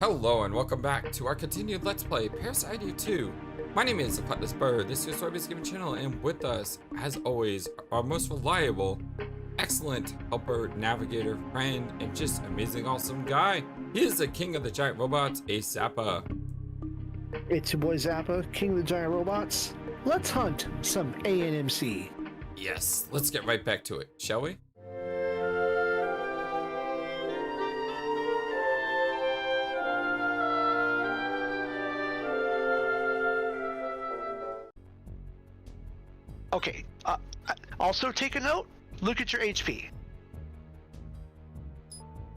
Hello and welcome back to our continued Let's Play Parasite Eve 2. My name is Flightless Bird, this is your story-based gaming channel, and with us, as always, our most reliable, excellent helper, navigator, friend, and just amazing awesome guy. He is the king of the giant robots, Zappa. It's your boy Zappa, king of the giant robots. Let's hunt some ANMC. Yes, let's get right back to it, shall we? Okay, also take a note, look at your HP.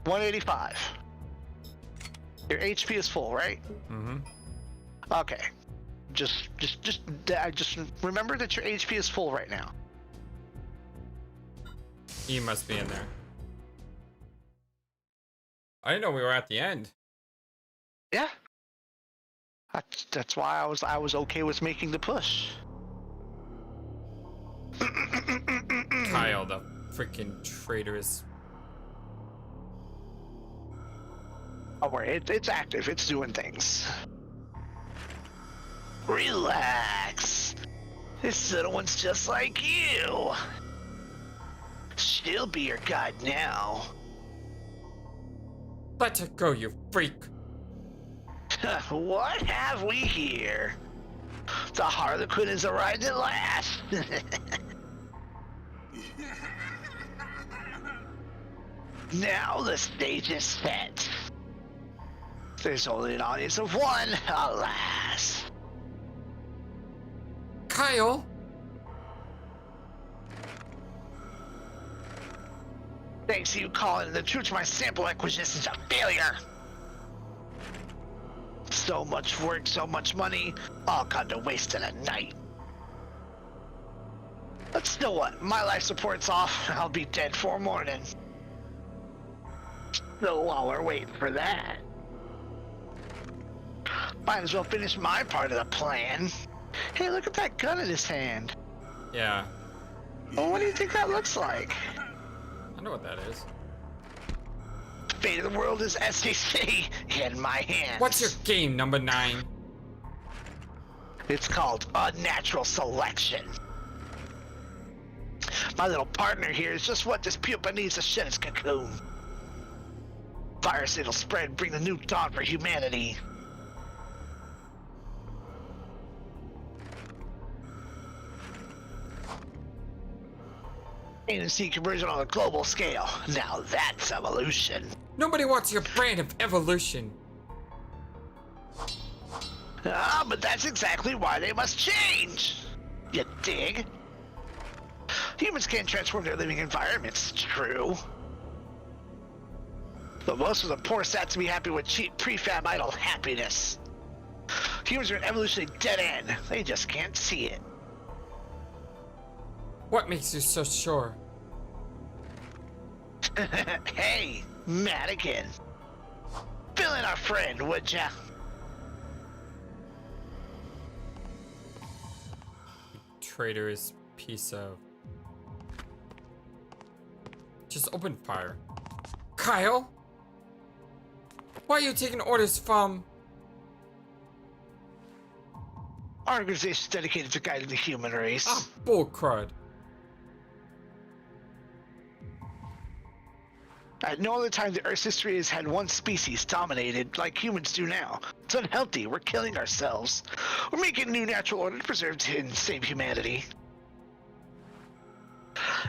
185. Your HP is full, right? Mm-hmm. Okay. Just remember that your HP is full right now. He must be in there. I didn't know we were at the end. Yeah. That's why I was okay with making the push. Kyle, the freaking traitorous. Don't worry, it's active. It's doing things. Relax. This little one's just like you. She'll be your guide now. Let her go, you freak. What have we here? The Harlequin has arrived at last. Now the stage is set. There's only an audience of one, alas. Kyle! Thanks to you calling the truth, my sample acquisition is a failure. So much work, so much money, all gone to waste in a night. But still what? My life support's off, I'll be dead for morning. So while we're waiting for that, might as well finish my part of the plan. Hey, look at that gun in his hand. Yeah. Well, what do you think that looks like? I know what that is. Fate of the world is SAC in my hands. What's your game, number 9? It's called unnatural selection. My little partner here is just what this pupa needs to shed its cocoon. Virus it'll spread, bring the new dawn for humanity. ANC conversion on a global scale. Now that's evolution. Nobody wants your brand of evolution. Ah, but that's exactly why they must change. You dig? Humans can't transform their living environments, true. But most of the poor sats be happy with cheap prefab idle happiness. Humans are an evolutionary dead end. They just can't see it. What makes you so sure? Hey, Madigan. Fill in our friend, would ya? Traitorous piece of... Just open fire. Kyle? Why are you taking orders from... Our organization is dedicated to guiding the human race. Ah, bullcrud. At no other time the Earth's history has had one species dominated like humans do now. It's unhealthy. We're killing ourselves. We're making a new natural order to preserve and save humanity.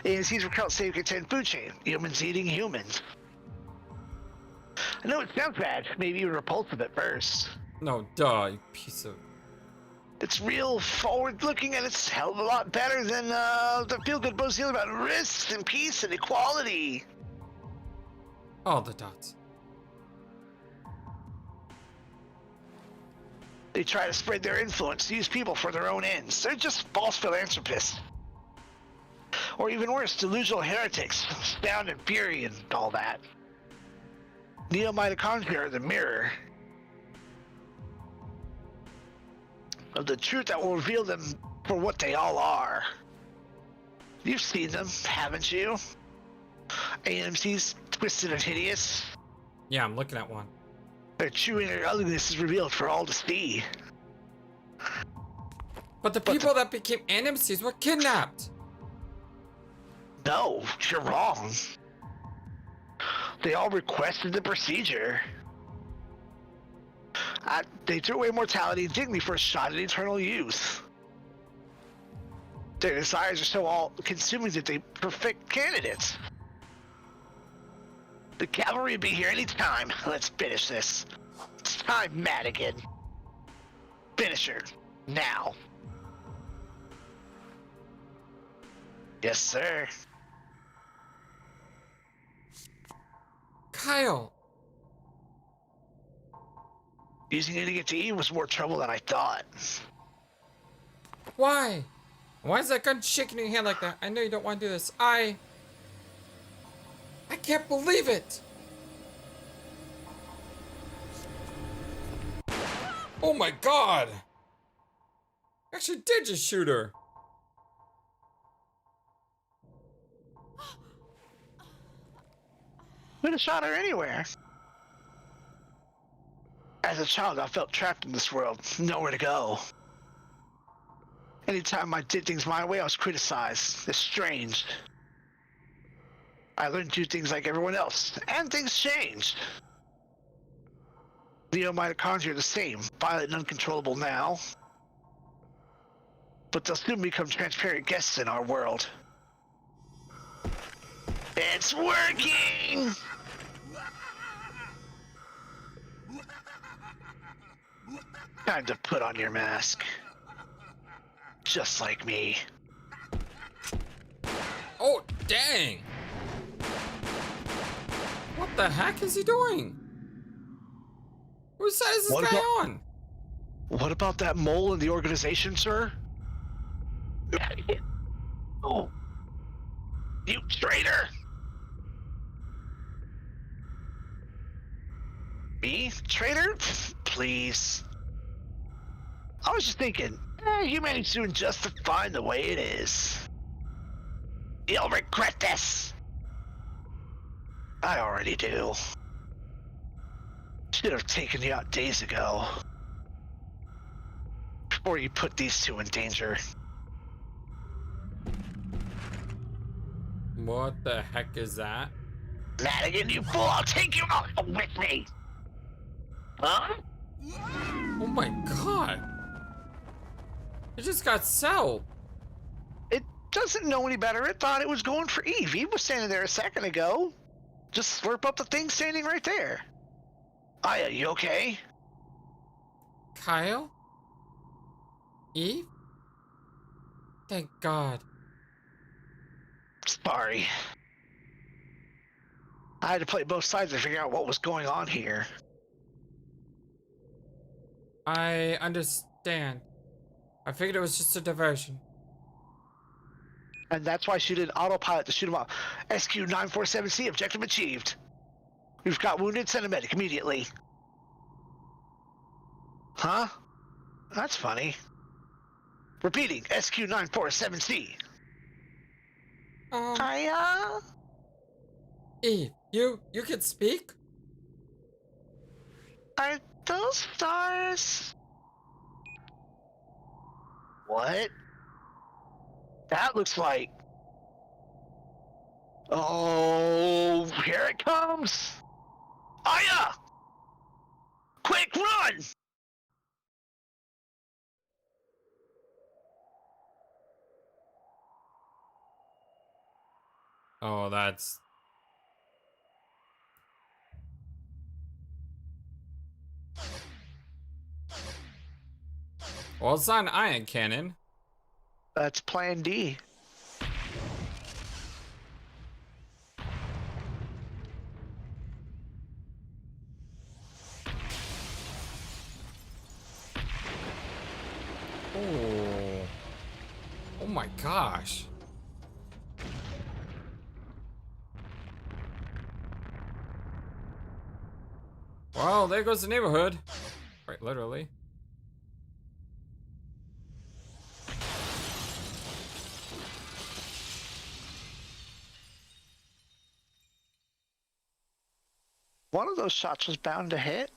ANCs recount save contend food chain. Humans eating humans. I know it sounds bad, maybe even repulsive at first. No, duh, you piece of... It's real forward-looking, and it's a hell of a lot better than the feel-good books about risks and peace and equality. All the dots. They try to spread their influence, use people for their own ends. They're just false philanthropists. Or even worse, delusional heretics, sound and fury and all that. Neo-mitochondria are the mirror of the truth that will reveal them for what they all are. You've seen them, haven't you? ANMCs, twisted and hideous. Yeah, I'm looking at one. Their true inner ugliness is revealed for all to see. But the people that became ANMCs were kidnapped. No, you're wrong. They all requested the procedure. They threw away mortality and dignity for a shot at eternal youth. Their desires are so all-consuming that they perfect candidates. The cavalry will be here any time. Let's finish this. It's time, Madigan. Finish her. Now. Yes, sir. Kyle. Using it to get to Eve was more trouble than I thought. Why? Why is that gun shaking in your hand like that? I know you don't want to do this. I can't believe it! Oh my god! Actually did just shoot her. Could have shot her anywhere. As a child, I felt trapped in this world, nowhere to go. Anytime I did things my way, I was criticized, estranged. I learned to do things like everyone else, and things changed. Neo mitochondria are the same, violent and uncontrollable now. But they'll soon become transparent guests in our world. It's working! Time to put on your mask. Just like me. Oh, dang! What the heck is he doing? Whose side is this guy on? What about that mole in the organization, sir? Oh. You traitor! Me? Traitor? Please. I was just thinking, humanity's doing just fine the way it is. You'll regret this! I already do. Should have taken you out days ago. Before you put these two in danger. What the heck is that? Madigan, you fool! I'll take you out with me! Huh? Oh my god! It just got so. It doesn't know any better. It thought it was going for Eve. Eve was standing there a second ago. Just slurp up the thing standing right there. Aya, you okay? Kyle? Eve? Thank God. Sorry. I had to play both sides to figure out what was going on here. I understand. I figured it was just a diversion. And that's why she did autopilot to shoot him up. SQ-947C, objective achieved. We've got wounded, send a medic immediately. Huh? That's funny. Repeating, SQ-947C. Hiya? Eve, you can speak? Are those stars? What? That looks like... Oh, here it comes! Aya! Quick, run! Oh, that's... Well, it's not an ion cannon. That's Plan D. Oh. Oh my gosh. Well, there goes the neighborhood. Right, literally. One of those shots was bound to hit.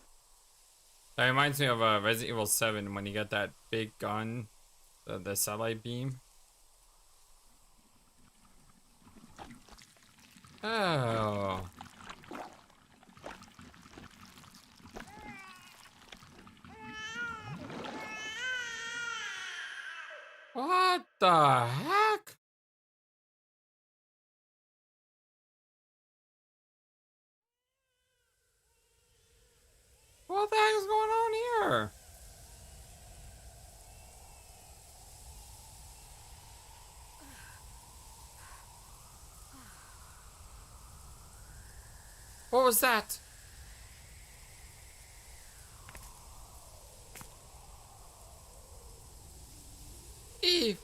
That reminds me of Resident Evil 7 when you got that big gun, the satellite beam. Oh. What the heck? What the heck is going on here? What was that? Eve.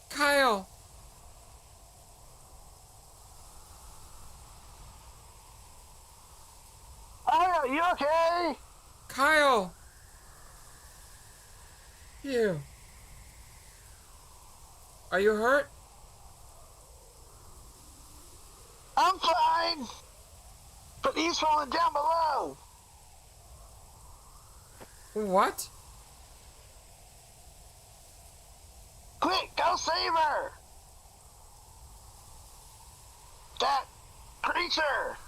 Kyle. Oh, you okay? Kyle. You. Are you hurt? I'm fine. But he's falling down below. What? Quick, go save her. That creature.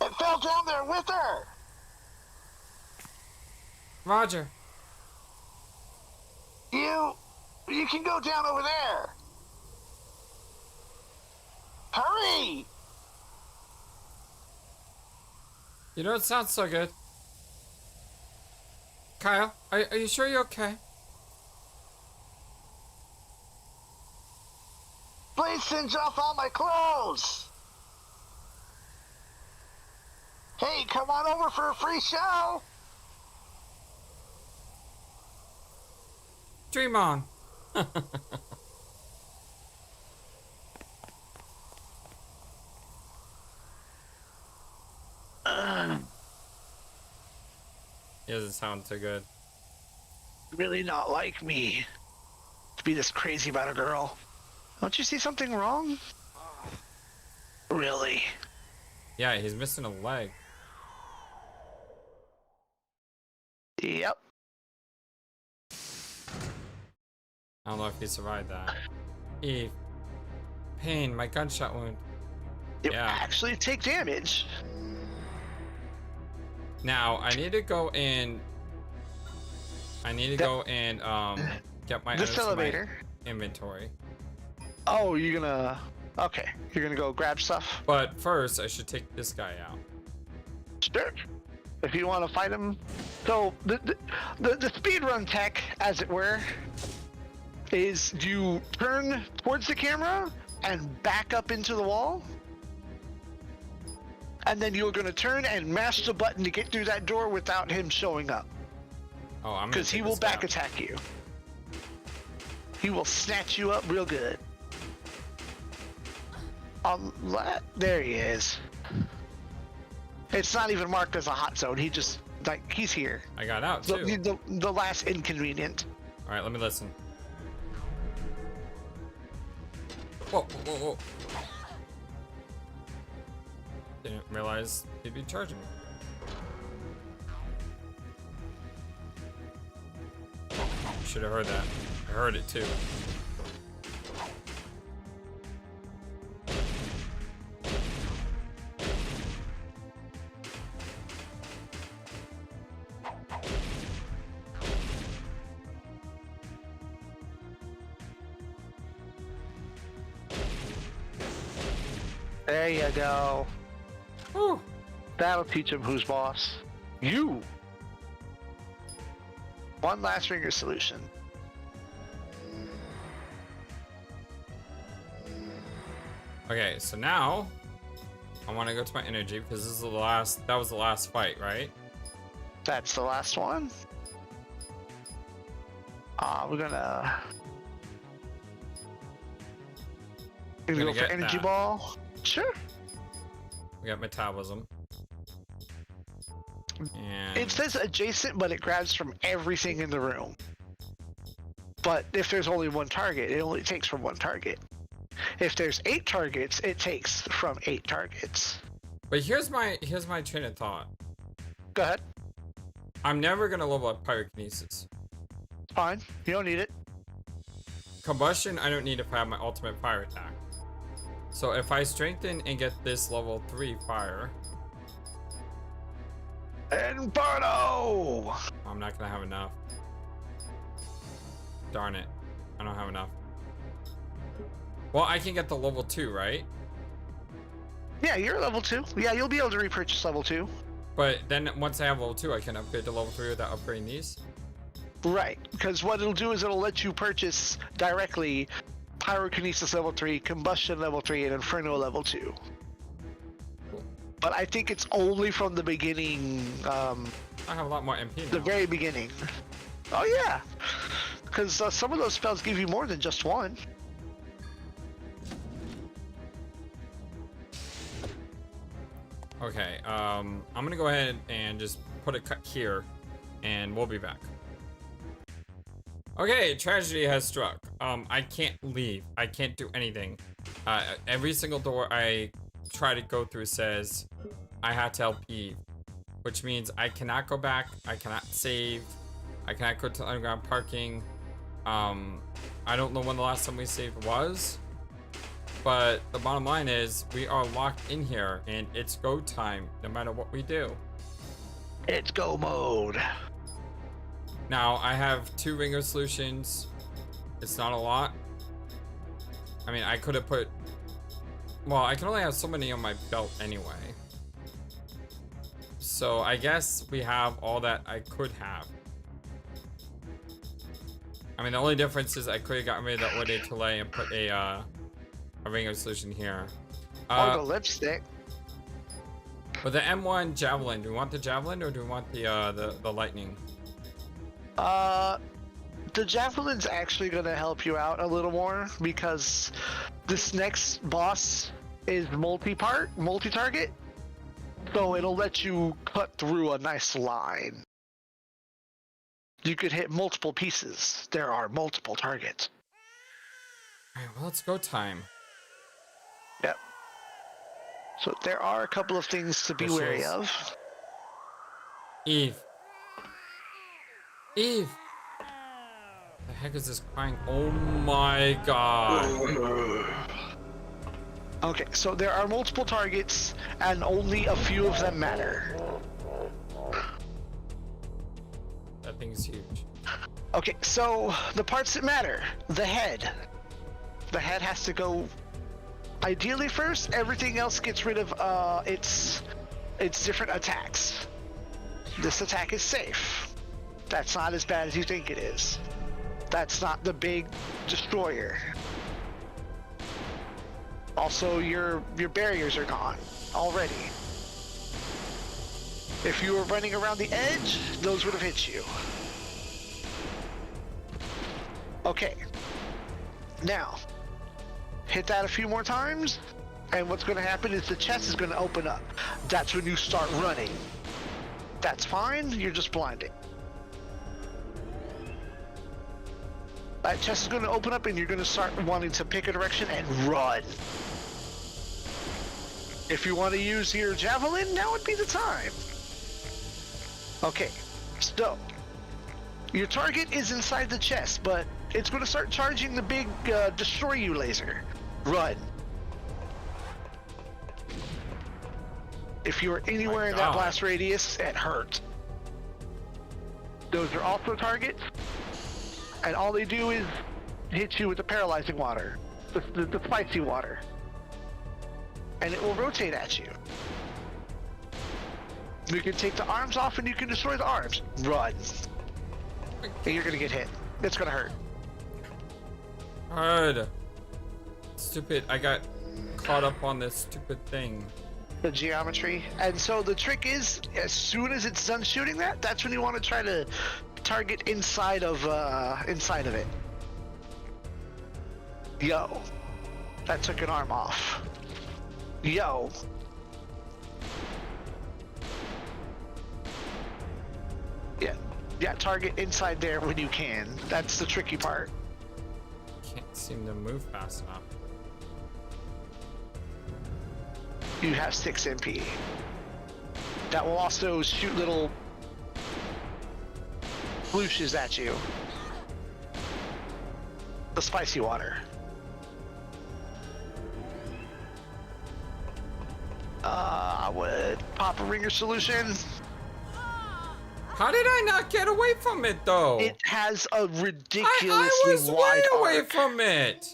It fell down there with her. Roger. You can go down over there. Hurry! You don't sound so good. Kyle, are you sure you're okay? Please singe off all my clothes. Hey, come on over for a free show. Dream on. He doesn't sound too good. Really not like me to be this crazy about a girl. Don't you see something wrong? Really? Yeah, he's missing a leg. Yep. I don't know if he survived that. Eve. Pain, my gunshot wound. It Yeah. actually take damage. Now, I need to go in. I need to go and get my This items from my elevator. inventory. Oh, you're gonna... Okay, you're gonna go grab stuff? But first, I should take this guy out. Sure. If you want to fight him. So, the speedrun tech, as it were, is you turn towards the camera and back up into the wall. And then you're going to turn and mash the button to get through that door without him showing up. Oh, I'm gonna Because he take will this back down. attack you. He will snatch you up real good. There he is. It's not even marked as a hot zone. He just, like, he's here. I got out too. The last inconvenient. All right, let me listen. Whoa, whoa, whoa! Didn't realize he'd be charging me. Should have heard that. I heard it too. There you go. Whew. That'll teach him who's boss. You! One last ringer solution. Okay, so now I want to go to my energy because this is the last. That was the last fight, right? That's the last one. We're gonna go for get energy that. ball. Sure. We got metabolism. And It says adjacent, but it grabs from everything in the room. But if there's only one target, it only takes from one target. If there's 8 targets, it takes from 8 targets. But here's my train of thought. Go ahead. I'm never gonna level up pyrokinesis. Fine. You don't need it. Combustion, I don't need if I have my ultimate fire attack. So if I strengthen and get this level 3 fire, Inferno! I'm not gonna have enough. Darn it. I don't have enough. Well, I can get the level 2, right? Yeah, you're level 2. Yeah, you'll be able to repurchase level 2. But then once I have level 2, I can upgrade to level 3 without upgrading these? Right, because what it'll do is it'll let you purchase directly Pyrokinesis level 3, Combustion level 3, and Inferno level 2. But I think it's only from the beginning, I have a lot more MP now. the very beginning. Oh yeah, because some of those spells give you more than just one. Okay, I'm gonna go ahead and just put a cut here, and we'll be back. Okay, tragedy has struck. I can't leave. I can't do anything. Every single door I try to go through says I have to help Eve, which means I cannot go back. I cannot save. I cannot go to underground parking. I don't know when the last time we saved was, but the bottom line is we are locked in here, and it's go time no matter what we do. It's go mode. Now, I have 2 ringer solutions. It's not a lot. I mean, I could have put... Well, I can only have so many on my belt anyway. So, I guess we have all that I could have. I mean, the only difference is I could have gotten rid of the Eau de Toilette and put a ringer solution here. The lipstick. With the M1 Javelin, do we want the Javelin or do we want the Lightning? The Javelin's actually going to help you out a little more because this next boss is multi-target, so it'll let you cut through a nice line. You could hit multiple pieces. There are multiple targets. Alright, well, it's go time. Yep. So there are a couple of things to be wary of. Eve. Eve! The heck is this crying? Oh my god. Okay, so there are multiple targets, and only a few of them matter. That thing's huge. Okay, so the parts that matter. The head. The head has to go ideally first. Everything else gets rid of its different attacks. This attack is safe. That's not as bad as you think it is. That's not the big destroyer. Also, your barriers are gone already. If you were running around the edge, those would have hit you. Okay. Now, hit that a few more times, and what's going to happen is the chest is going to open up. That's when you start running. That's fine, you're just blinding. That chest is going to open up and you're going to start wanting to pick a direction and run. If you want to use your javelin, now would be the time. Okay, so your target is inside the chest, but it's going to start charging the big destroy you laser. Run. If you are anywhere in that blast radius, it hurts. Those are also targets. And all they do is hit you with the paralyzing water, the spicy water. And it will rotate at you. You can take the arms off and you can destroy the arms. Run. And you're gonna get hit. It's gonna hurt. Hard. Stupid, I got caught up on this stupid thing. The geometry. And so the trick is, as soon as it's done shooting that, that's when you want to try to target inside of it. Yo. That took an arm off. Yo. Yeah, target inside there when you can. That's the tricky part. Can't seem to move fast enough. you have 6 MP. That will also shoot little blooshes at you. The spicy water. I would pop a ringer solution. How did I not get away from it though? It has a ridiculously I was wide way away arc. from it.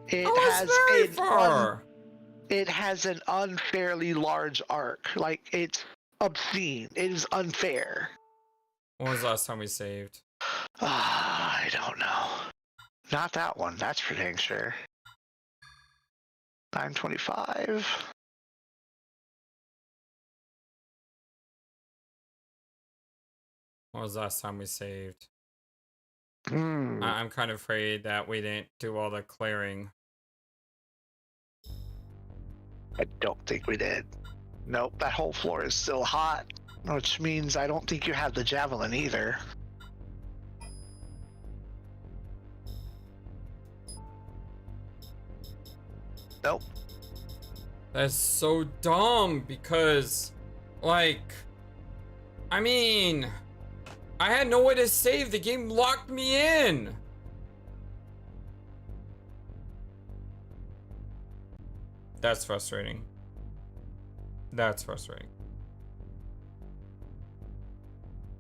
It I was has very an far. it has an unfairly large arc. Like, it's obscene. It is unfair. When was the last time we saved? I don't know. Not that one, that's for dang sure. 925. When was the last time we saved? Hmm. I'm kind of afraid that we didn't do all the clearing. I don't think we did. Nope, that whole floor is still hot, which means I don't think you have the javelin either. Nope. That's so dumb because, like, I mean, I had no way to save. The game locked me in. That's frustrating. That's frustrating.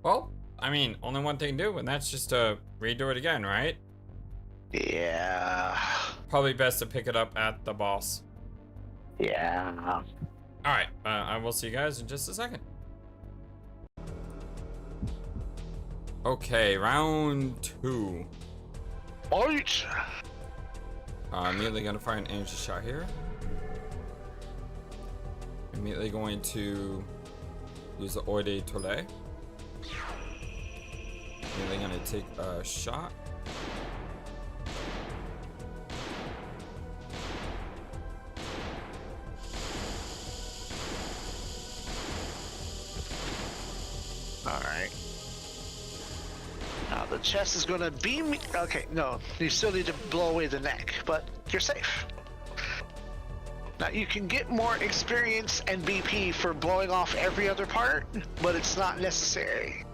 Well, I mean, only one thing to do, and that's just to redo it again, right? Yeah. Probably best to pick it up at the boss. Yeah. Alright, I will see you guys in just a second. Okay, round 2. Fight! Immediately gonna fire an energy shot here. Immediately going to use the Oi de Tole. Immediately gonna take a shot. Alright. Now the chest is gonna beam. Okay, no, you still need to blow away the neck, but you're safe. Now you can get more experience and BP for blowing off every other part, but it's not necessary.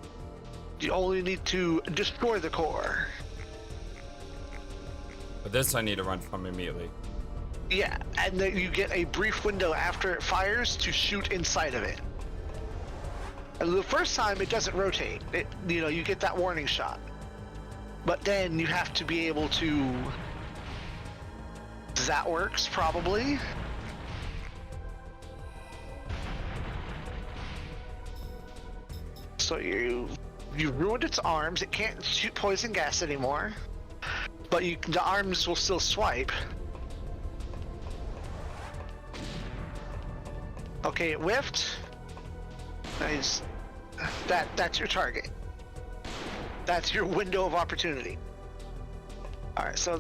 You only need to destroy the core. But this I need to run from immediately. Yeah, and then you get a brief window after it fires to shoot inside of it. And the first time it doesn't rotate. You get that warning shot. But then you have to be able to. That works probably. So you ruined its arms. It can't shoot poison gas anymore. But the arms will still swipe. Okay, it whiffed. Nice. That's your target. That's your window of opportunity. Alright, so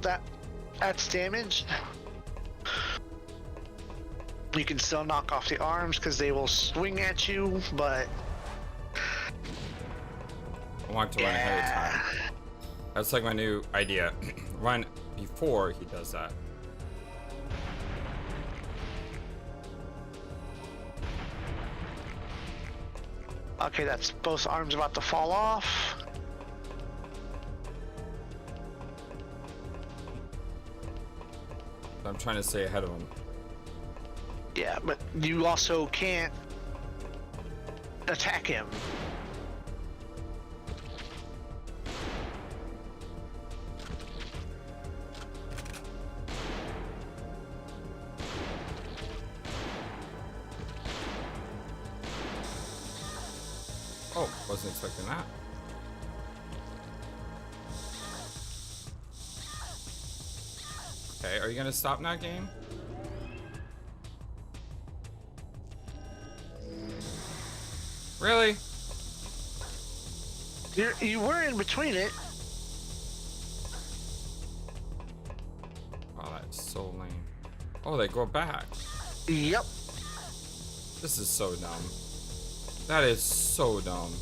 that's damage. You can still knock off the arms because they will swing at you, but I want to run ahead of time. That's like my new idea. Run before he does that. Okay, that's both arms about to fall off. I'm trying to stay ahead of him. Yeah, but you also can't attack him. Oh, wasn't expecting that. Okay, are you gonna stop now, game? Really? You were in between it. Oh, that's so lame. Oh, they go back. Yep. This is so dumb. That is so dumb.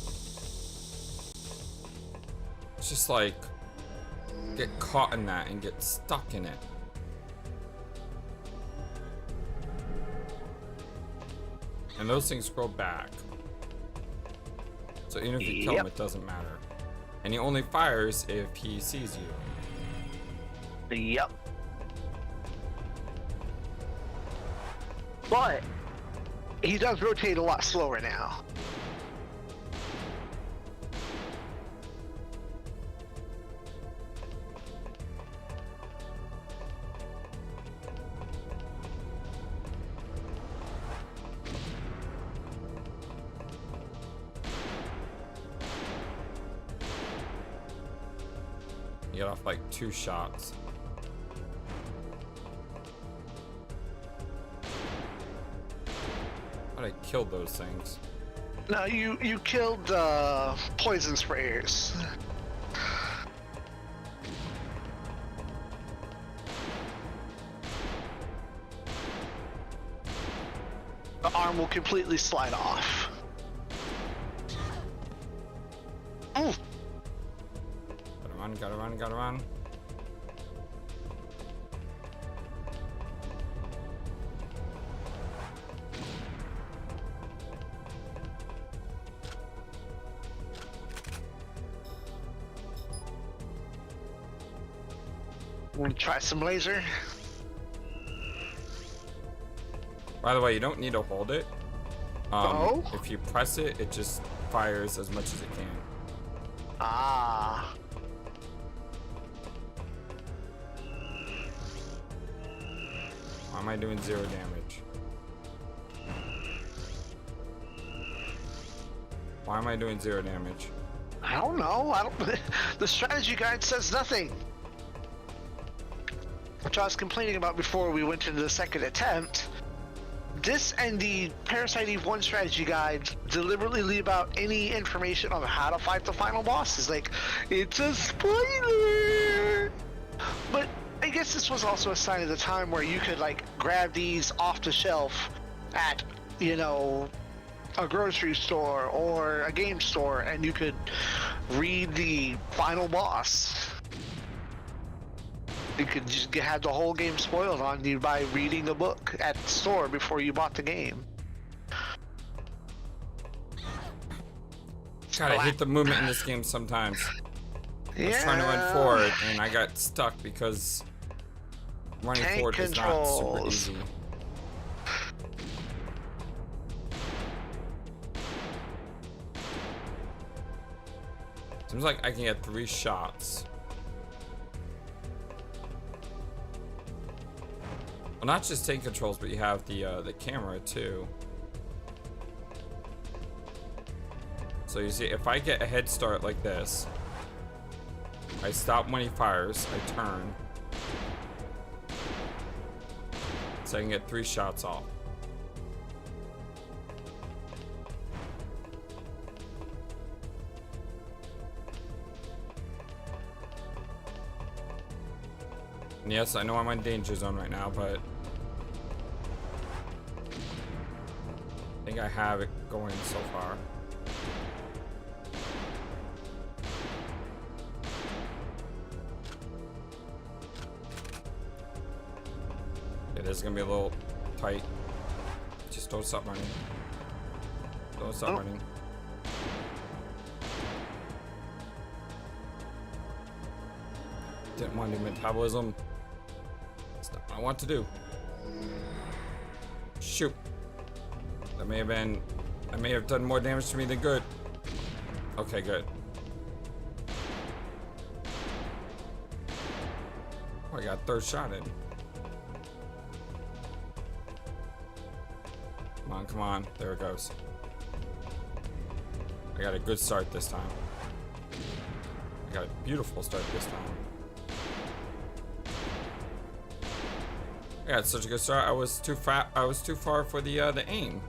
It's just like, get caught in that and get stuck in it. And those things scroll back. So even if you kill him, it doesn't matter. And he only fires if he sees you. Yep. But he does rotate a lot slower now. You get off like 2 shots. But I killed those things. No, you killed poison sprayers. The arm will completely slide off. Ooh. Gotta run, gotta run. Want to try some laser? By the way, you don't need to hold it. Oh? If you press it, it just fires as much as it can. Ah. Why am I doing 0 damage? Why am I doing 0 damage? I don't know. The strategy guide says nothing. Which I was complaining about before we went into the second attempt. This and the Parasite Eve 1 strategy guide deliberately leave out any information on how to fight the final boss. It's like, it's a spoiler! But I guess this was also a sign of the time where you could like grab these off the shelf at, you know, a grocery store or a game store, and you could read the final boss. You could just have the whole game spoiled on you by reading the book at the store before you bought the game. God, I hate the movement in this game sometimes. I was trying to run forward and I got stuck because running forward is not super easy. Seems like I can get 3 shots. Well, not just tank controls, but you have the camera too. So you see, if I get a head start like this, I stop when he fires, I turn, so I can get 3 shots off. And yes, I know I'm in danger zone right now, but I think I have it going so far. It is gonna be a little tight. Just don't stop running. Don't stop running. Didn't want to do metabolism. That's not what I want to do. Shoot. That may have done more damage to me than good. Okay, good. Oh, I got 3rd shot in. Come on, come on. There it goes. I got a good start this time. I got a beautiful start this time. I got such a good start. I was too fat. I was too far for the aim.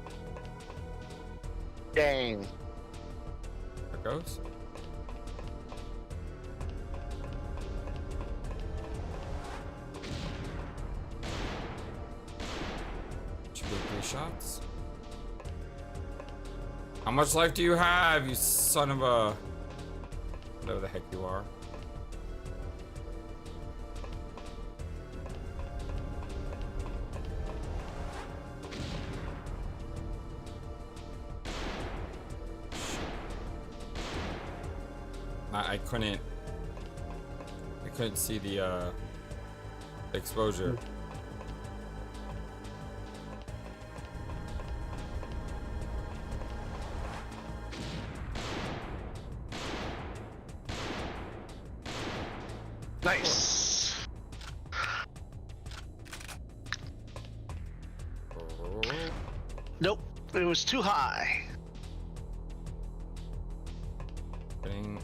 Dang. There it goes. Should be 3 shots. How much life do you have, you son of a... whatever the heck you are. I couldn't see the exposure. Nice. Oh. Nope, it was too high. Opening.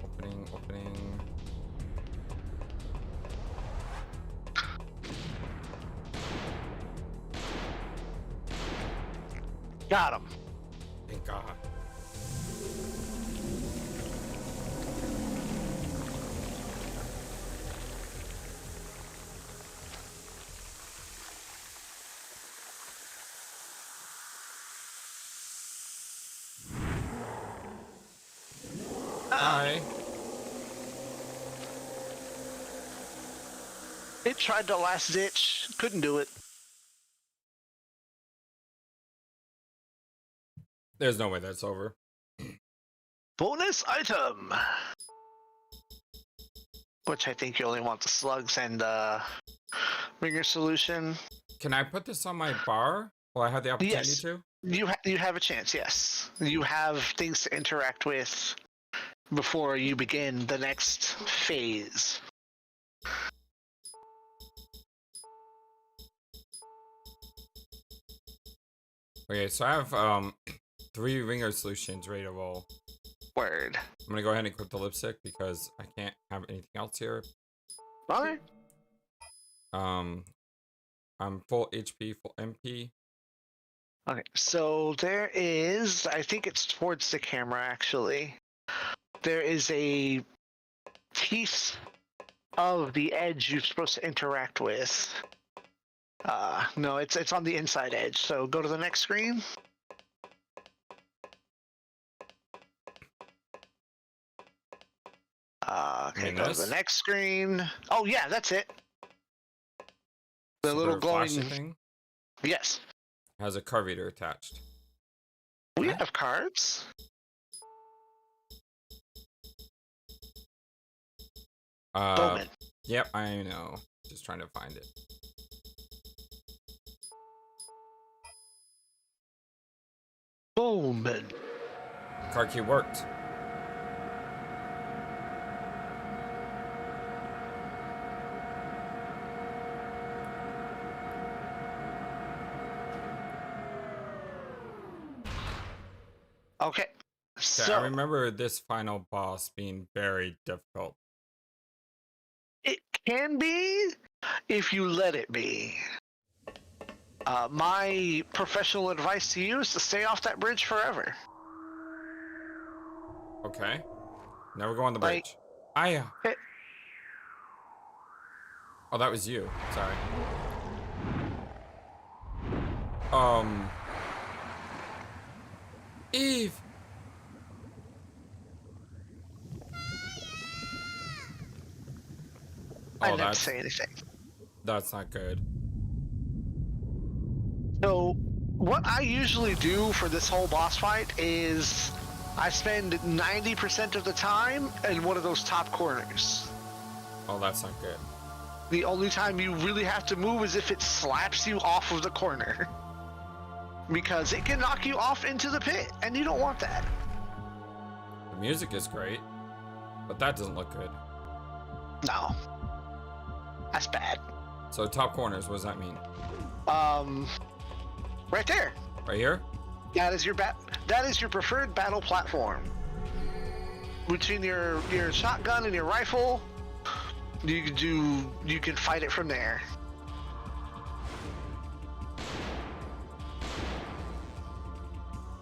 Got him. Thank God. Hi. It tried to last ditch, couldn't do it. There's no way that's over. Bonus item! Which I think you only want the slugs and ringer solution. Can I put this on my bar? Will I have the opportunity Yes. to? You have a chance, yes. You have things to interact with before you begin the next phase. Okay, so I have 3 ringer solutions ready to roll. Word. I'm gonna go ahead and equip the lipstick because I can't have anything else here. Alright. I'm full HP, full MP. Okay, so there is, I think it's towards the camera actually. There is a piece of the edge you're supposed to interact with. No, it's on the inside edge. So go to the next screen. Okay, go to the next screen. Oh yeah, that's it. The So little the glowing flashing thing Yes. has a card reader attached. We have cards. Bowman. Yep, I know. Just trying to find it. Bowman. Card key worked. Okay. So I remember this final boss being very difficult. it can be if you let it be. My professional advice to you is to stay off that bridge forever. Okay. Never go on the Like, bridge. Oh, that was you. Sorry. Eve! I Oh, didn't say anything. that's not good. So, what I usually do for this whole boss fight is I spend 90% of the time in one of those top corners. Oh, that's not good. The only time you really have to move is if it slaps you off of the corner. Because it can knock you off into the pit, and you don't want that. The music is great, but that doesn't look good. No. That's bad. So top corners, what does that mean? Right there. Right here? That is your preferred battle platform. Between your shotgun and your rifle, you can fight it from there.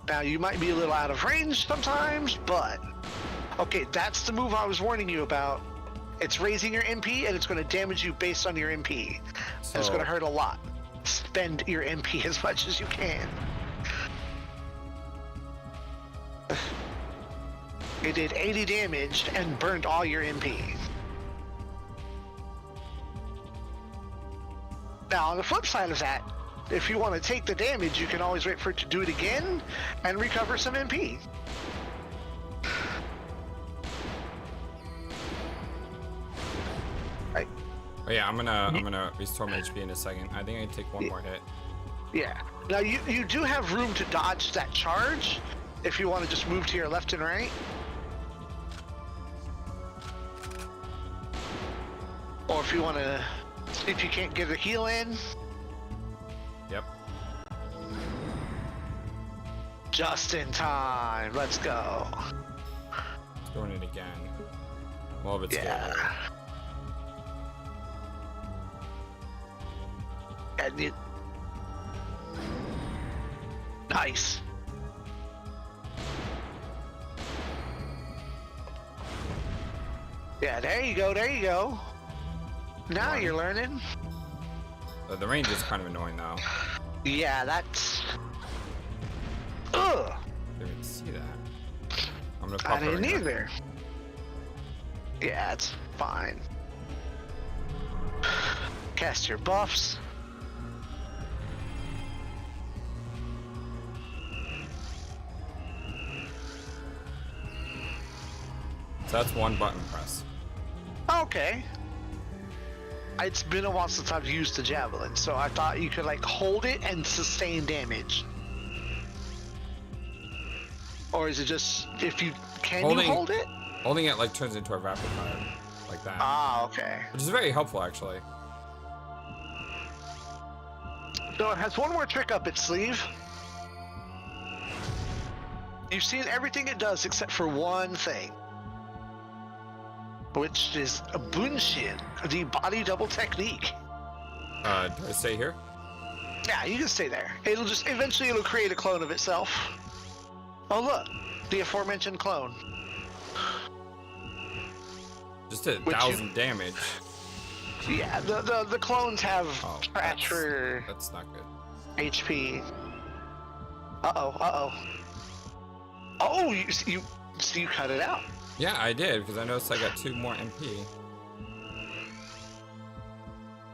Now you might be a little out of range sometimes, but okay, that's the move I was warning you about. It's raising your MP and it's going to damage you based on your MP. And it's going to hurt a lot. Spend your MP as much as you can. It did 80 damage and burned all your MP. Now, on the flip side of that, if you want to take the damage, you can always wait for it to do it again and recover some MP. Right. Oh yeah, I'm gonna restore my HP in a second. I think I take one more hit. Yeah. Now you do have room to dodge that charge if you want to just move to your left and right. Or if you want to see if you can't get a heal in. Yep. Just in time. Let's go. Doing it again. Well, it's Yeah. And you... Nice. Yeah, there you go, there you go. Now you're learning. The range is kind of annoying though. Yeah, that's... Ugh! Didn't see that. I'm gonna pop I it didn't right now. either. Yeah, it's fine. Cast your buffs. So that's one button press. Okay. It's been a while since I've used the javelin, so I thought you could like hold it and sustain damage. Or is it just if you you hold it? Holding it like turns into a rapid fire, like that. Ah, okay. Which is very helpful actually. So it has one more trick up its sleeve. You've seen everything it does except for one thing, which is a bunshin, the body double technique. Do I stay here? Yeah, you can stay there. It'll just eventually it'll create a clone of itself. Oh look, the aforementioned clone. Just did 1,000 damage. Yeah, the clones have trash for that's not good. HP. Uh-oh. Oh, you cut it out. Yeah, I did because I noticed I got 2 more MP.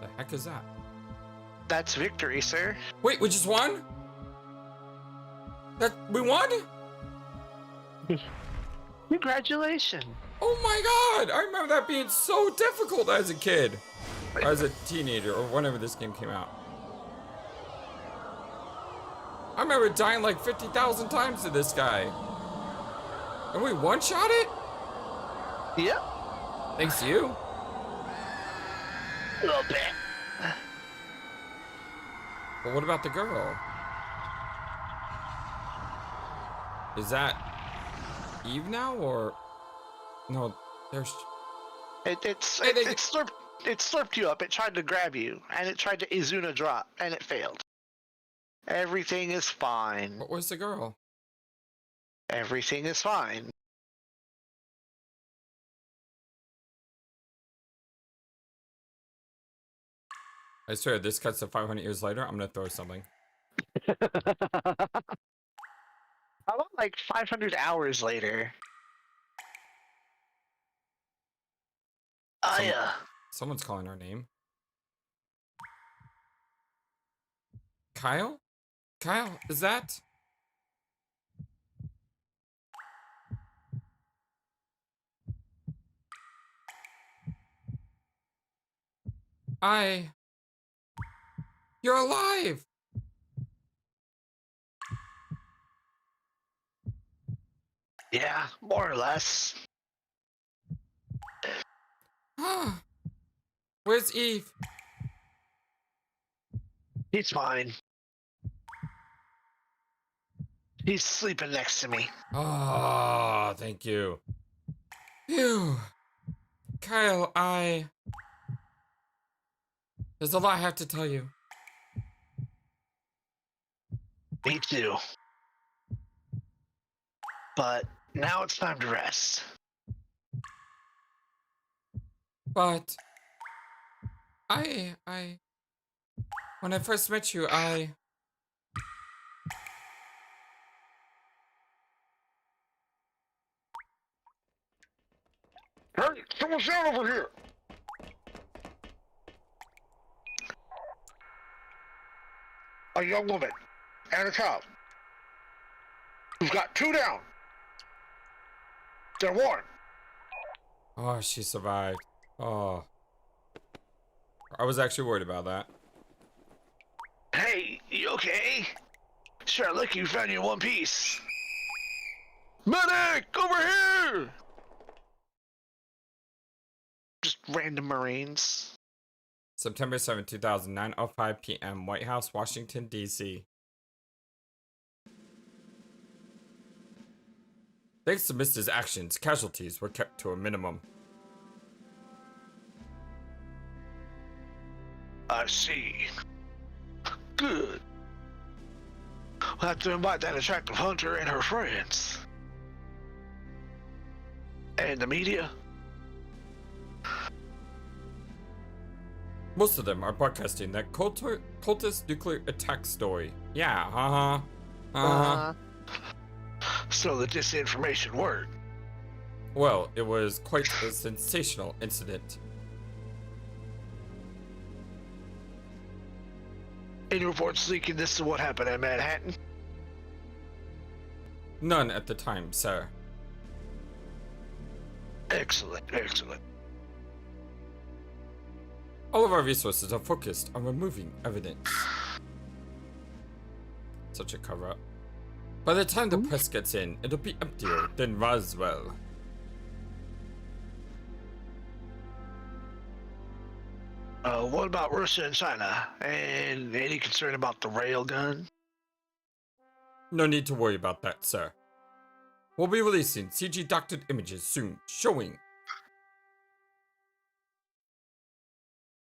The heck is that? That's victory, sir. Wait, we just won? We won? Congratulations. Oh my god! I remember that being so difficult as a kid. Or as a teenager, or whenever this game came out. I remember dying like 50,000 times to this guy. And we one-shot it? Yep. Thanks to you. A little bit. But what about the girl? Is that Eve now, or... No, there's... It slurped you up. It tried to grab you, and it tried to Izuna drop, and it failed. Everything is fine. What was the girl? Everything is fine. I swear, this cuts to 500 years later. I'm gonna throw something. How about like 500 hours later? Yeah. Someone's calling our name. Kyle? Kyle, is that? You're alive! Yeah, more or less. Where's Eve? He's fine. He's sleeping next to me. Oh, thank you. Phew. Kyle, there's a lot I have to tell you. Me too. But now it's time to rest. But when I first met you, Hey, someone's down over here. A young woman and a child. We've got 2 down. They're warned. Oh, she survived. Oh. I was actually worried about that. Hey, you okay? Sure, look, you found your one piece. Medic, over here! Just random Marines. September 7, 2009, 05 p.m., White House, Washington, D.C. Thanks to Mister's actions, casualties were kept to a minimum. I see. Good. We'll have to invite that attractive hunter and her friends. And the media? Most of them are broadcasting that cultist nuclear attack story. Yeah, So the disinformation worked. Well, it was quite a sensational incident. Any reports leaking this is what happened at Manhattan? None at the time, sir. Excellent, excellent. All of our resources are focused on removing evidence. Such a cover-up. By the time the press gets in, it'll be emptier than Roswell. What about Russia and China? And any concern about the railgun? No need to worry about that, sir. We'll be releasing CG doctored images soon, showing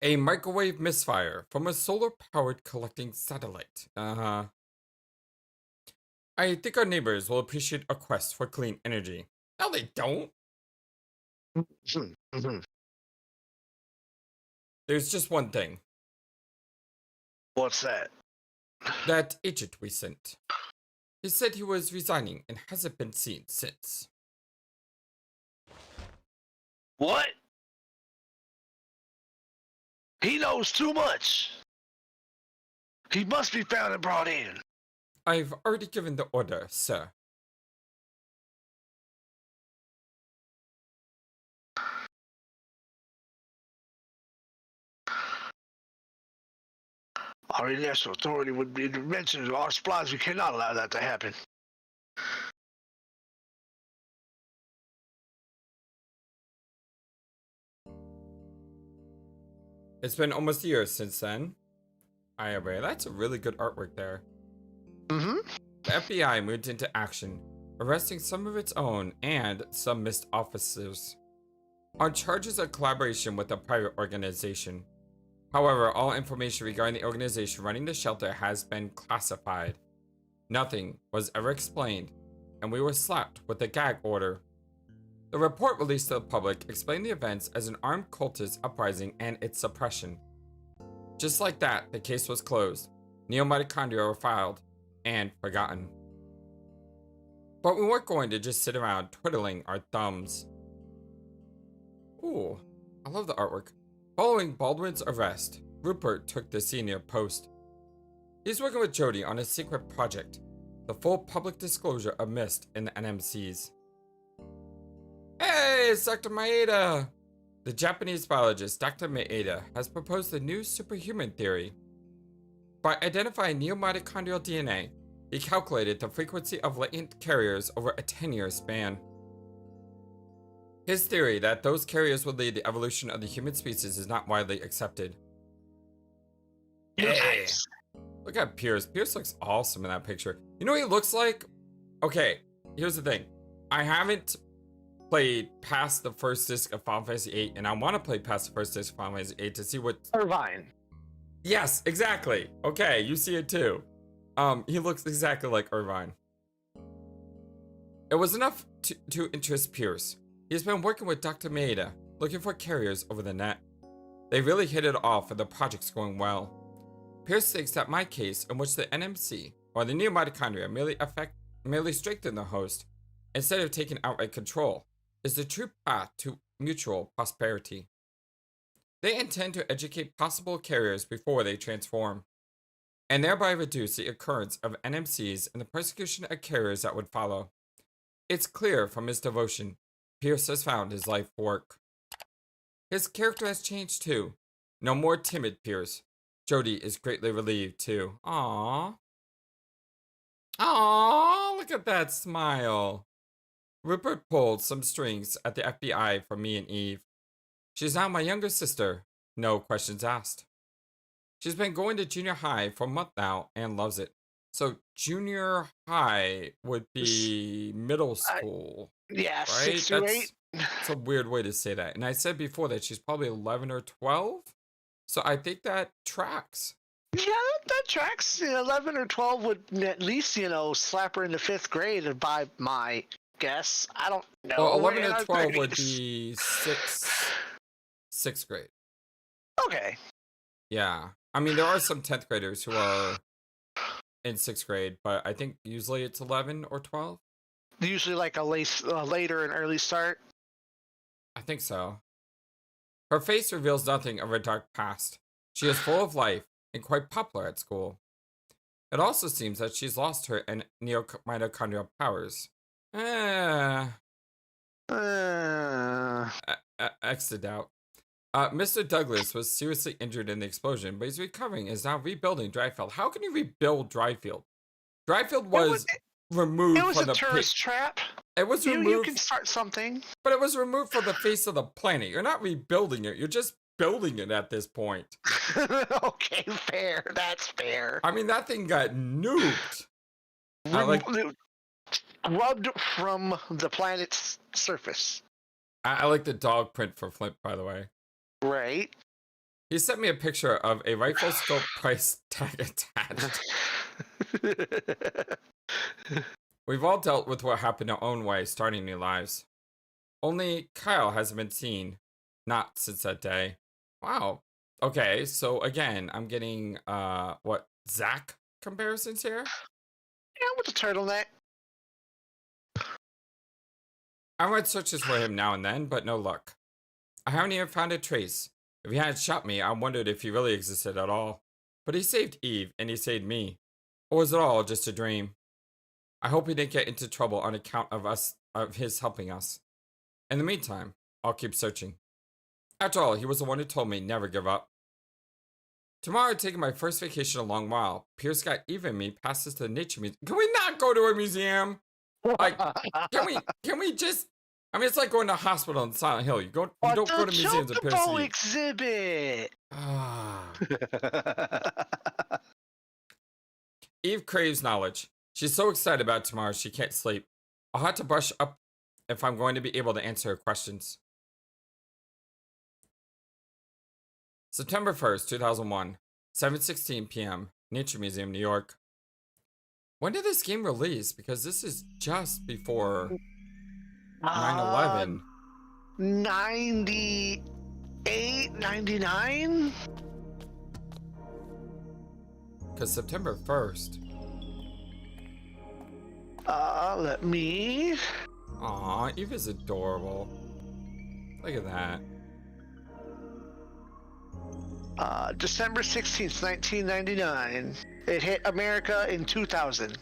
a microwave misfire from a solar-powered collecting satellite. I think our neighbors will appreciate our quest for clean energy. No, they don't. There's just one thing. What's that? That agent we sent. He said he was resigning and hasn't been seen since. What? He knows too much. He must be found and brought in. I've already given the order, sir. Our international authority would be mentioned to our supplies. We cannot allow that to happen. It's been almost a year since then. I agree. That's a really good artwork there. The FBI moved into action, arresting some of its own and some missed officers on charges of collaboration with a private organization. However, all information regarding the organization running the shelter has been classified. Nothing was ever explained, and we were slapped with a gag order. The report released to the public explained the events as an armed cultist uprising and its suppression. Just like that, the case was closed. Neo-mitochondria were filed and forgotten. But we weren't going to just sit around twiddling our thumbs. Ooh, I love the artwork. Following Baldwin's arrest, Rupert took the senior post. He's working with Jody on a secret project, the full public disclosure of Mist in the ANMCs. Hey, it's Dr. Maeda! The Japanese biologist Dr. Maeda has proposed a new superhuman theory. By identifying neo-mitochondrial DNA, he calculated the frequency of latent carriers over a 10-year span. His theory that those carriers would lead the evolution of the human species is not widely accepted. Nice. Look at Pierce. Pierce looks awesome in that picture. You know what he looks like? Okay, here's the thing. I haven't played past the first disc of Final Fantasy VIII, and I want to play past the first disc of Final Fantasy VIII to see what... Irvine. Yes, exactly. Okay, you see it too. He looks exactly like Irvine. It was enough to interest Pierce. He's been working with Dr. Maeda, looking for carriers over the net. They really hit it off and the project's going well. Pierce thinks that my case, in which the NMC, or the neo-mitochondria, merely strengthen the host, instead of taking outright control, is the true path to mutual prosperity. They intend to educate possible carriers before they transform, and thereby reduce the occurrence of NMCs and the persecution of carriers that would follow. It's clear from his devotion, Pierce has found his life work. His character has changed too. No more timid peers. Jody is greatly relieved too. Aww. Aww, look at that smile. Rupert pulled some strings at the FBI for me and Eve. She's now my younger sister. No questions asked. She's been going to junior high for a month now and loves it. So junior high would be middle school. Yeah, right? 6 to 8. That's a weird way to say that. And I said before that she's probably 11 or 12. So I think that tracks. Yeah, that tracks. 11 or 12 would at least, slap her into 5th grade by my guess. I don't know. Well, 11 or 12 would be sixth grade. Okay. Yeah. I mean, there are some 10th graders who are in 6th grade, but I think usually it's 11 or 12. Usually like a later and early start. I think so. Her face reveals nothing of her dark past. She is full of life and quite popular at school. It also seems that she's lost her mitochondrial powers. X to doubt. Mr. Douglas was seriously injured in the explosion, but he's recovering and is now rebuilding Dryfield. How can you rebuild Dryfield? Dryfield was removed from the... It was a tourist trap. It was removed... You can start something. But it was removed from the face of the planet. You're not rebuilding it. You're just building it at this point. Okay, fair. That's fair. I mean, that thing got nuked. Rubbed from the planet's surface. I like the dog print for Flint, by the way. Right. He sent me a picture of a rifle scope price tag attached. We've all dealt with what happened our own way, starting new lives. Only Kyle hasn't been seen. Not since that day. Wow. Okay, so again, I'm getting, Zach comparisons here? Yeah, with the turtleneck. I run searches for him now and then, but no luck. I haven't even found a trace. If he hadn't shot me, I wondered if he really existed at all. But he saved Eve, and he saved me. Or was it all just a dream? I hope he didn't get into trouble on account of his helping us. In the meantime, I'll keep searching. After all, he was the one who told me never give up. Tomorrow I'm taking my first vacation in a long while. Pierce got Eve and me passes to the nature museum. Can we not go to a museum? Like, can we just... I mean, it's like going to a hospital in Silent Hill. You don't go to museums in Parasite exhibit. Eve craves knowledge. She's so excited about tomorrow she can't sleep. I'll have to brush up if I'm going to be able to answer her questions. September 1st, 2001, 7:16 p.m., Nature Museum, New York. When did this game release? Because this is just before 9/11. 98, 99? Because September 1st. Let me... Aw, Eve is adorable. Look at that. December 16th, 1999. It hit America in 2000.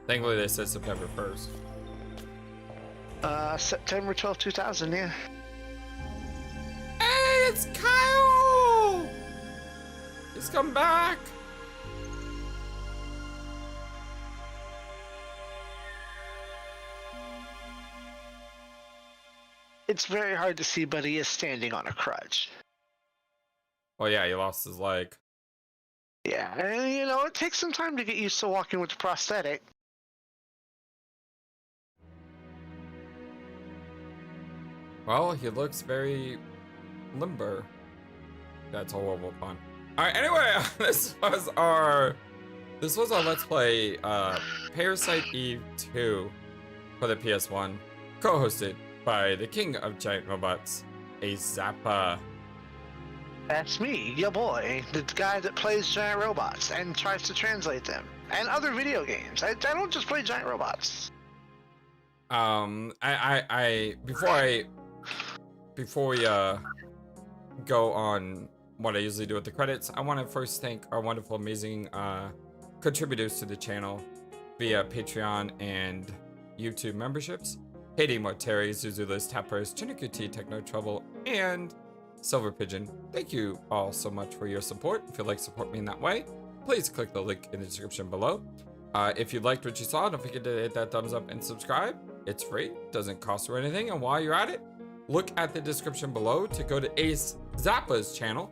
Thankfully, they said September 1st. September 12th, 2000, yeah. Hey, it's Kyle! He's come back! It's very hard to see, but he is standing on a crutch. Well, yeah, he lost his leg. Yeah, and it takes some time to get used to walking with the prosthetic. Well, he looks very limber. That's a horrible pun. Alright, anyway, this was our Let's Play Parasite Eve 2 for the PS1, co-hosted by the king of giant robots, a Zappa. That's me, your boy, the guy that plays giant robots and tries to translate them, and other video games. I don't just play giant robots. Before we go on what I usually do with the credits, I want to first thank our wonderful, amazing contributors to the channel via Patreon and YouTube memberships. Haiti Morteri, Zuzulis, Tappers, Chinikuti, Techno Trouble, and Silver Pigeon. Thank you all so much for your support. If you'd like to support me in that way, please click the link in the description below. If you liked what you saw, don't forget to hit that thumbs up and subscribe. It's free, doesn't cost you anything, and while you're at it, look at the description below to go to Ace Zappa's channel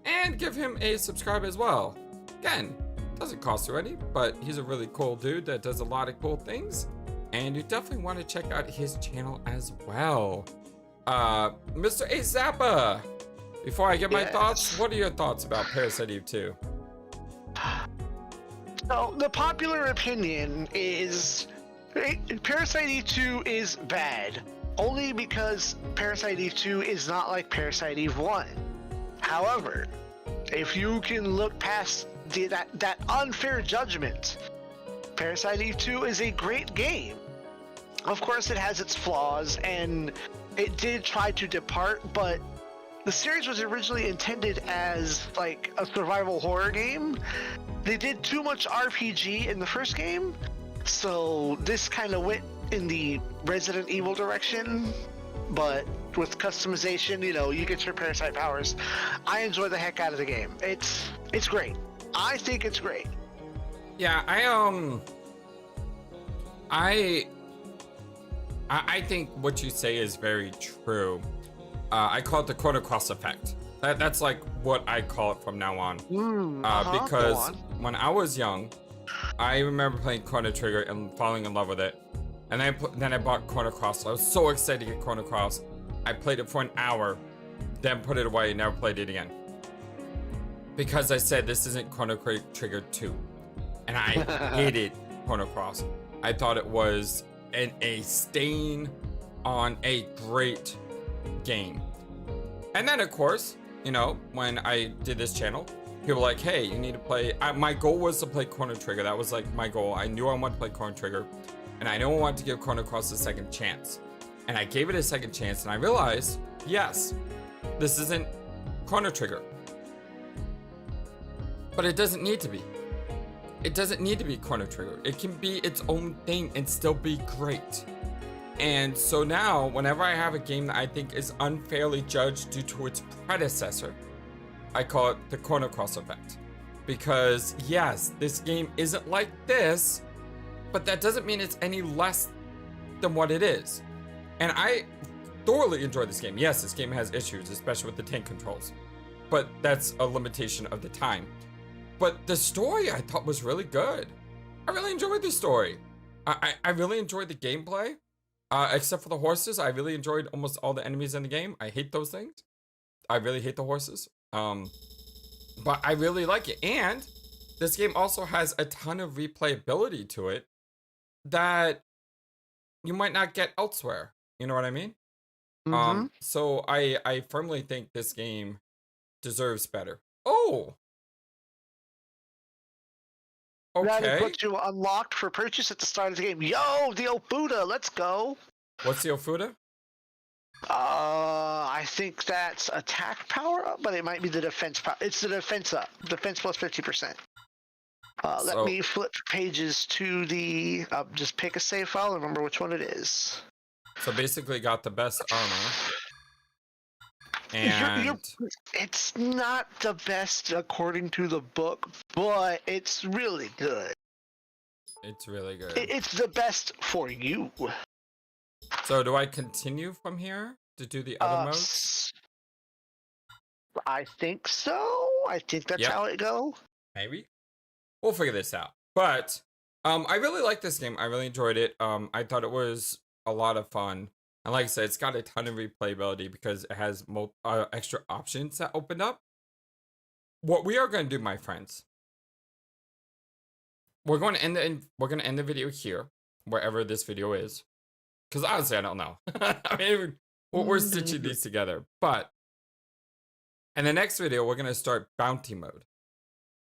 and give him a subscribe as well. Again, doesn't cost you any, but he's a really cool dude that does a lot of cool things, and you definitely want to check out his channel as well. Mr. Ace Zappa, before I get my thoughts, what are your thoughts about Parasite Eve 2? So, the popular opinion is Parasite Eve 2 is bad, only because Parasite Eve 2 is not like Parasite Eve 1. However, if you can look past that unfair judgment, Parasite Eve 2 is a great game. Of course, it has its flaws, and it did try to depart, but the series was originally intended as like a survival horror game. They did too much RPG in the first game, so this kind of went in the Resident Evil direction, but with customization, you know, you get your parasite powers. I enjoy the heck out of the game. It's great. I think it's great. Yeah, I think what you say is very true. I call it the Chrono Cross effect. That's like what I call it from now on. Because when I was young, I remember playing Chrono Trigger and falling in love with it. And then I bought Chrono Cross. I was so excited to get Chrono Cross. I played it for an hour, then put it away, and never played it again. Because I said this isn't Chrono Trigger 2. And I hated Chrono Cross. I thought it was a stain on a great game. And then, of course, you know, when I did this channel, people were like, hey, you need to play. My goal was to play Chrono Trigger. That was like my goal. I knew I wanted to play Chrono Trigger. And I knew I wanted to give Chrono Cross a second chance. And I gave it a second chance, and I realized, yes, this isn't Chrono Trigger. But it doesn't need to be. It doesn't need to be Chrono Trigger. It can be its own thing and still be great. And so now, whenever I have a game that I think is unfairly judged due to its predecessor, I call it the Chrono Cross effect. Because yes, this game isn't like this, but that doesn't mean it's any less than what it is. And I thoroughly enjoy this game. Yes, this game has issues, especially with the tank controls, but that's a limitation of the time. But the story I thought was really good. I really enjoyed the story. I really enjoyed the gameplay, except for the horses. I really enjoyed almost all the enemies in the game. I hate those things. I really hate the horses. But I really like it. And this game also has a ton of replayability to it that you might not get elsewhere. You know what I mean? So I firmly think this game deserves better. Oh! That is Okay. what you unlocked for purchase at the start of the game. Yo, the Ofuda, let's go. What's the Ofuda? I think that's attack power up, but it might be the defense power. It's the defense up. Defense plus 50%. Let me flip pages to the. Just pick a save file. Remember which one it is. So basically, got the best armor. And it's not the best according to the book, but it's really good. It's really good. It's the best for you. So do I continue from here to do the other modes? I think so. I think that's how it go. Maybe. We'll figure this out. But I really like this game. I really enjoyed it. I thought it was a lot of fun. And like I said, it's got a ton of replayability because it has extra options that open up. What we are going to do, my friends, we're going to end the video here, wherever this video is. Because honestly, I don't know. I mean, we're stitching these together. But in the next video, we're going to start bounty mode.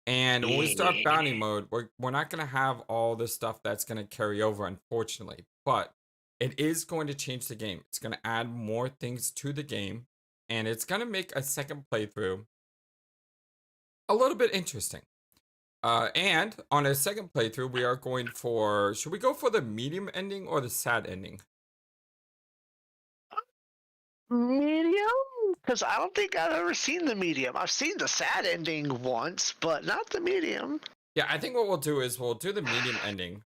And when we start bounty mode, we're not going to have all the stuff that's going to carry over, unfortunately. But it is going to change the game. It's going to add more things to the game. And it's going to make a second playthrough a little bit interesting. And on a second playthrough, we are going for... Should we go for the medium ending or the sad ending? Medium? Because I don't think I've ever seen the medium. I've seen the sad ending once, but not the medium. Yeah, I think what we'll do is we'll do the medium ending.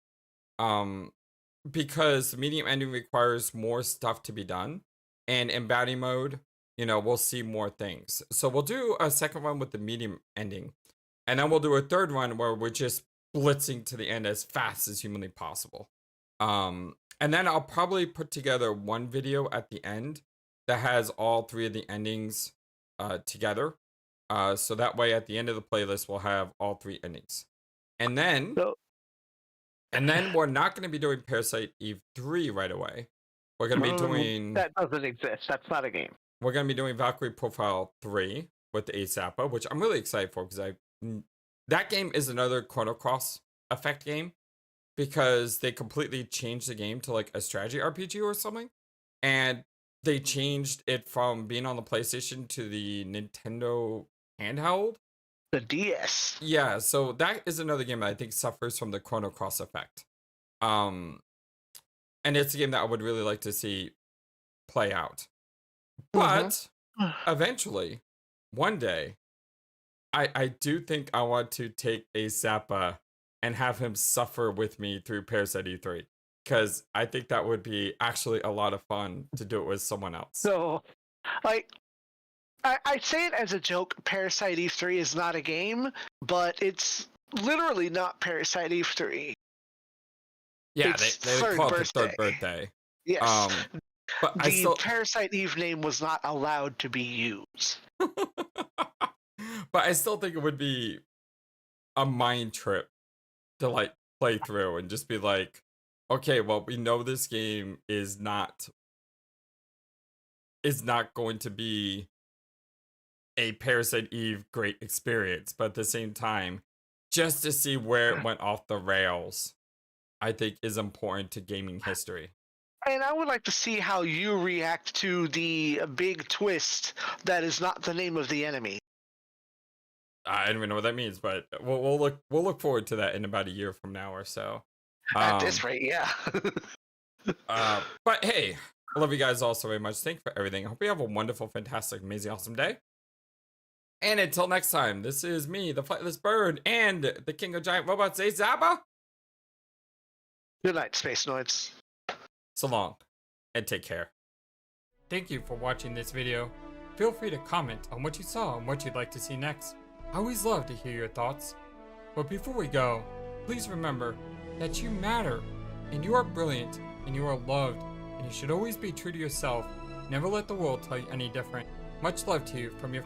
Because the medium ending requires more stuff to be done. And in bounty mode, we'll see more things. So we'll do a second one with the medium ending. And then we'll do a third one where we're just blitzing to the end as fast as humanly possible. And then I'll probably put together one video at the end that has all three of the endings together. So that way at the end of the playlist, we'll have all three endings. And then we're not going to be doing Parasite Eve 3 right away. We're going to be doing... That doesn't exist. That's not a game. We're going to be doing Valkyrie Profile 3 with the Zappa, which I'm really excited for because that game is another Chrono Cross effect game because they completely changed the game to like a strategy RPG or something. And they changed it from being on the PlayStation to the Nintendo handheld. The DS. Yeah, so that is another game that I think suffers from the Chrono Cross effect. And it's a game that I would really like to see play out. But eventually, one day, I do think I want to take a Zappa and have him suffer with me through Parasite Eve 3. Because I think that would be actually a lot of fun to do it with someone else. So, like, I say it as a joke, Parasite Eve 3 is not a game, but it's literally not Parasite Eve 3. Yeah, they call it the third birthday. Yes. But the Parasite Eve name was not allowed to be used. But I still think it would be a mind trip to like play through and just be like, okay, well, we know this game is not going to be a Parasite Eve great experience, but at the same time, just to see where it went off the rails, I think is important to gaming history. And I would like to see how you react to the big twist that is not the name of the enemy. I don't even know what that means, but we'll look forward to that in about a year from now or so. At this rate, yeah. But hey, I love you guys all so very much. Thank you for everything. I hope you have a wonderful, fantastic, amazing, awesome day. And until next time, this is me, the Flightless Bird, and the King of Giant Robots, Zappa. Good night, Space Noids. So long, and take care. Thank you for watching this video. Feel free to comment on what you saw and what you'd like to see next. I always love to hear your thoughts. But before we go, please remember that you matter, and you are brilliant, and you are loved, and you should always be true to yourself. Never let the world tell you any different. Much love to you from your